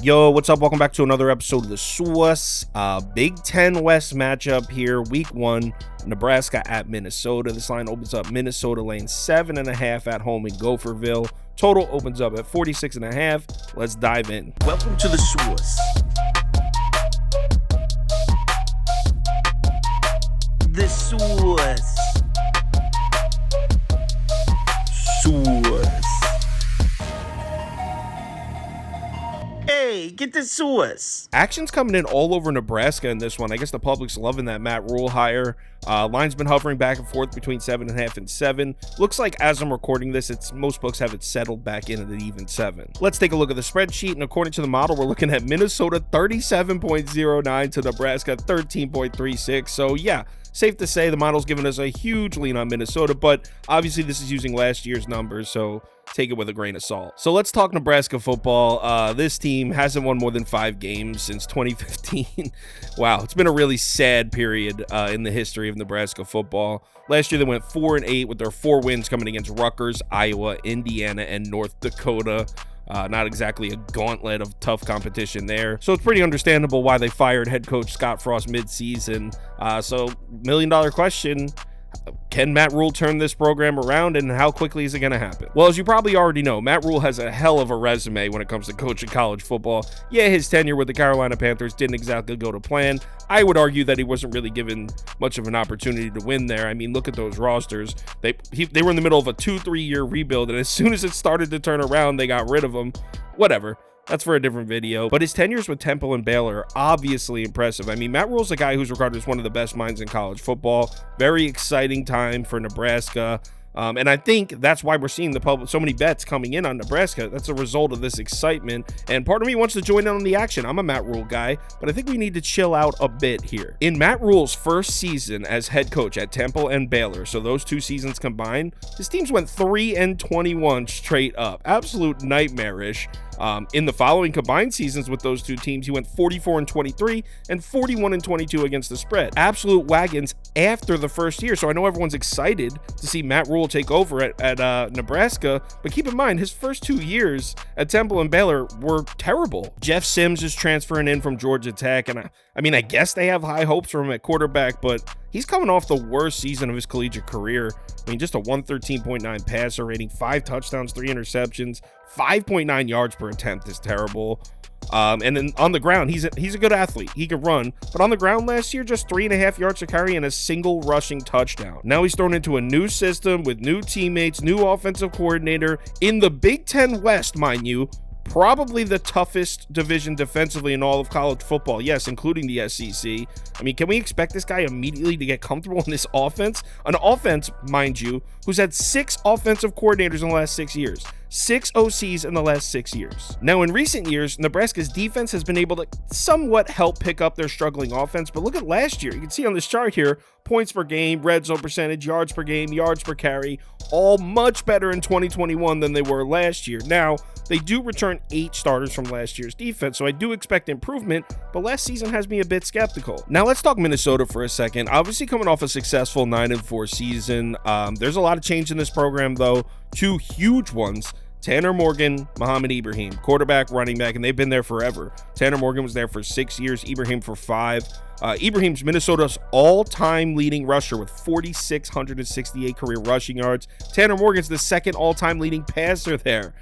Yo, what's up? Welcome back to another episode of the Sauce. Big Ten West matchup here, week 1, Nebraska at Minnesota. This line opens up Minnesota laying 7.5 at home in Gopherville. Total opens up at 46.5. Let's dive in. Welcome to the Sauce. The Sauce. Sauce. Hey, get the sauce. Action's coming in all over Nebraska in this one. I guess the public's loving that Matt Rule hire. Line's been hovering back and forth between 7.5 and 7. Looks like as I'm recording this, most books have it settled back in at an even 7. Let's take a look at the spreadsheet, and according to the model, we're looking at Minnesota 37.09 to Nebraska 13.36. So yeah, safe to say the model's giving us a huge lean on Minnesota, but obviously this is using last year's numbers, so take it with a grain of salt. So let's talk Nebraska football. This team hasn't won more than 5 games since 2015. Wow, it's been a really sad period in the history of Nebraska football. Last year they went 4-8 with their 4 wins coming against Rutgers, Iowa, Indiana, and North Dakota. Not exactly a gauntlet of tough competition there. So it's pretty understandable why they fired head coach Scott Frost mid-season. So $1 million question, can Matt Rule turn this program around, and how quickly is it going to happen? Well, as you probably already know, Matt Rule has a hell of a resume when it comes to coaching college football. Yeah, his tenure with the Carolina Panthers didn't exactly go to plan. I would argue that he wasn't really given much of an opportunity to win there. I mean, look at those rosters. They were in the middle of a 2-3 year rebuild, and as soon as it started to turn around, they got rid of him. Whatever. That's for a different video. But his tenures with Temple and Baylor are obviously impressive. I mean, Matt Rule's a guy who's regarded as one of the best minds in college football. Very exciting time for Nebraska. And I think that's why we're seeing so many bets coming in on Nebraska. That's a result of this excitement. And part of me wants to join in on the action. I'm a Matt Rule guy, but I think we need to chill out a bit here. In Matt Rule's first season as head coach at Temple and Baylor, so those 2 seasons combined, his teams went 3-21 straight up. Absolute nightmarish. In the following combined seasons with those 2 teams, he went 44-23 and 41-22 against the spread. Absolute wagons after the first year. So I know everyone's excited to see Matt Rule take over at Nebraska, but keep in mind his first 2 years at Temple and Baylor were terrible. Jeff Sims is transferring in from Georgia Tech, and I guess they have high hopes for him at quarterback, but he's coming off the worst season of his collegiate career. I mean, just a 113.9 passer rating, 5 touchdowns, 3 interceptions, 5.9 yards per attempt is terrible. And then on the ground, he's a good athlete. He can run, but on the ground last year, just 3.5 yards to carry and a single rushing touchdown. Now he's thrown into a new system with new teammates, new offensive coordinator in the Big Ten West, mind you. Probably the toughest division defensively in all of college football. Yes, including the SEC. I mean, can we expect this guy immediately to get comfortable in this offense? An offense, mind you, who's had 6 offensive coordinators in the last 6 years. 6 OCs in the last 6 years. Now, in recent years, Nebraska's defense has been able to somewhat help pick up their struggling offense, but look at last year. You can see on this chart here, points per game, red zone percentage, yards per game, yards per carry, all much better in 2021 than they were last year. Now, they do return 8 starters from last year's defense, so I do expect improvement, but last season has me a bit skeptical. Now, let's talk Minnesota for a second. Obviously, coming off a successful 9-4 season, there's a lot of change in this program, though. 2 huge ones. Tanner Morgan, Mohamed Ibrahim, quarterback, running back, and they've been there forever. Tanner Morgan was there for 6 years, Ibrahim for 5. Ibrahim's Minnesota's all-time leading rusher with 4,668 career rushing yards. Tanner Morgan's the second all-time leading passer there.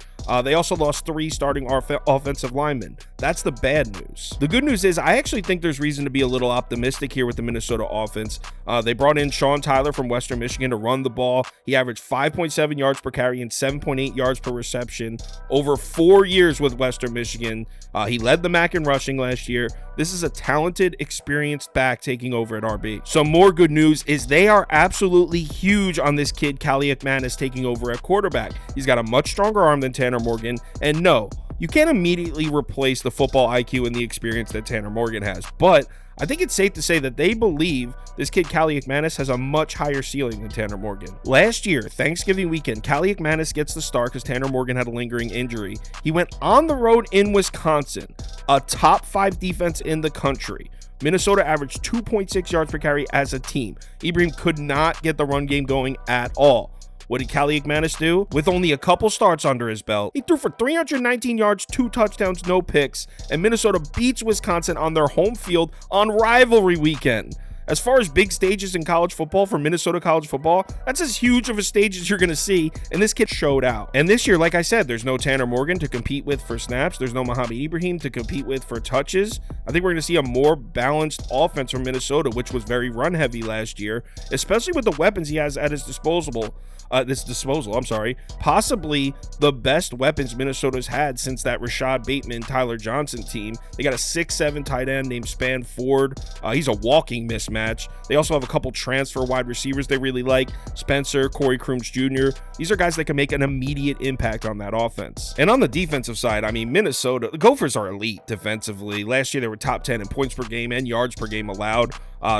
They also lost 3 starting offensive linemen. That's the bad news. The good news is I actually think there's reason to be a little optimistic here with the Minnesota offense. They brought in Sean Tyler from Western Michigan to run the ball. He averaged 5.7 yards per carry and 7.8 yards per reception over 4 years with Western Michigan. He led the MAC in rushing last year. This is a talented, experienced back taking over at RB. Some more good news is they are absolutely huge on this kid, Kaliak Manis, taking over at quarterback. He's got a much stronger arm than Tanner Morgan, and no, you can't immediately replace the football IQ and the experience that Tanner Morgan has, but I think it's safe to say that they believe this kid Kaliak Manis has a much higher ceiling than Tanner Morgan. Last year, Thanksgiving weekend, Kaliak Manis gets the start because Tanner Morgan had a lingering injury. He went on the road in Wisconsin, a top 5 defense in the country. Minnesota averaged 2.6 yards per carry as a team. Ibrahim could not get the run game going at all. What did Cali McManus do? With only a couple starts under his belt, he threw for 319 yards, 2 touchdowns, no picks, and Minnesota beats Wisconsin on their home field on rivalry weekend. As far as big stages in college football for Minnesota college football, that's as huge of a stage as you're going to see, and this kid showed out. And this year, like I said, there's no Tanner Morgan to compete with for snaps. There's no Muhammad Ibrahim to compete with for touches. I think we're going to see a more balanced offense from Minnesota, which was very run-heavy last year, especially with the weapons he has at his disposal. Possibly the best weapons Minnesota's had since that Rashad Bateman, Tyler Johnson team. They got a 6'7" tight end named Span Ford. He's a walking mismatch. They also have a couple transfer wide receivers they really like. Spencer, Corey Kirms Jr. These are guys that can make an immediate impact on that offense. And on the defensive side, I mean, Minnesota, the Gophers are elite defensively. Last year, they were top 10 in points per game and yards per game allowed.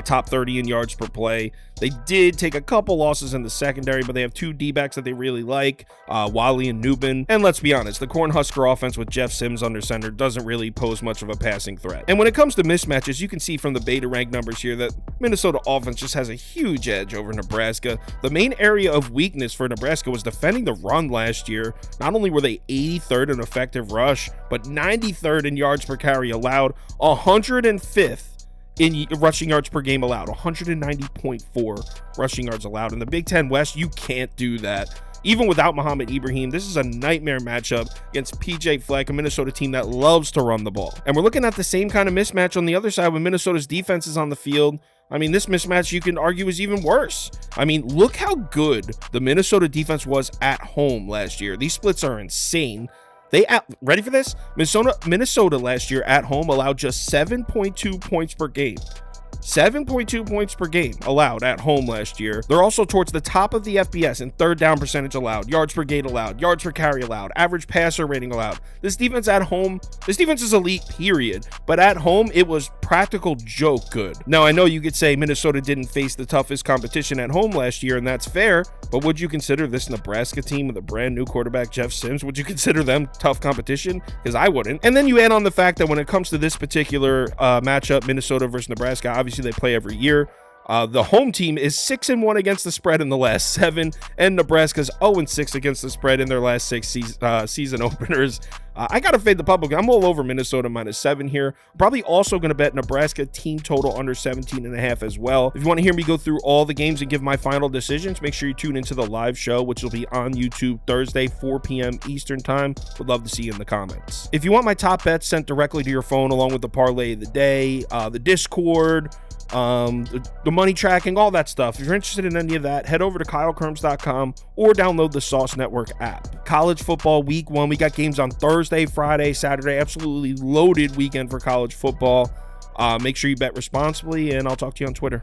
Top 30 in yards per play. They did take a couple losses in the secondary, but they have 2 D-backs that they really like, Wally and Newbin. And let's be honest, the Corn Husker offense with Jeff Sims under center doesn't really pose much of a passing threat. And when it comes to mismatches, you can see from the beta rank numbers here that Minnesota offense just has a huge edge over Nebraska. The main area of weakness for Nebraska was defending the run last year. Not only were they 83rd in effective rush, but 93rd in yards per carry allowed, 105th in rushing yards per game allowed, 190.4 rushing yards allowed. In the Big Ten West, you can't do that. Even without Muhammad Ibrahim, this is a nightmare matchup against PJ Fleck, a Minnesota team that loves to run the ball. And we're looking at the same kind of mismatch on the other side when Minnesota's defense is on the field. I mean, this mismatch you can argue is even worse. I mean, look how good the Minnesota defense was at home last year. These splits are insane. Ready for this? Minnesota last year at home allowed just 7.2 points per game. 7.2 points per game allowed at home last year. They're also towards the top of the FBS in third down percentage allowed, yards per game allowed, yards per carry allowed, average passer rating allowed. This defense at home, this defense is elite, period. But at home, it was practical joke good. Now, I know you could say Minnesota didn't face the toughest competition at home last year, and that's fair, but would you consider this Nebraska team with a brand new quarterback, Jeff Sims, would you consider them tough competition? Because I wouldn't. And then you add on the fact that when it comes to this particular matchup, Minnesota versus Nebraska, obviously they play every year. The home team is 6-1 against the spread in the last 7, and Nebraska's 0-6 against the spread in their last 6 season openers. I gotta fade the public. I'm all over Minnesota -7 here. Probably also gonna bet Nebraska team total under 17.5 as well. If you want to hear me go through all the games and give my final decisions, make sure you tune into the live show, which will be on YouTube Thursday, 4 p.m. Eastern time. Would love to see you in the comments. If you want my top bets sent directly to your phone, along with the parlay of the day, the Discord, the money tracking, all that stuff, if you're interested in any of that, head over to KyleKirms.com or download the Sauce Network app. College football week 1, we got games on Thursday, Friday, Saturday. Absolutely loaded weekend for college football. Make sure you bet responsibly, and I'll talk to you on Twitter.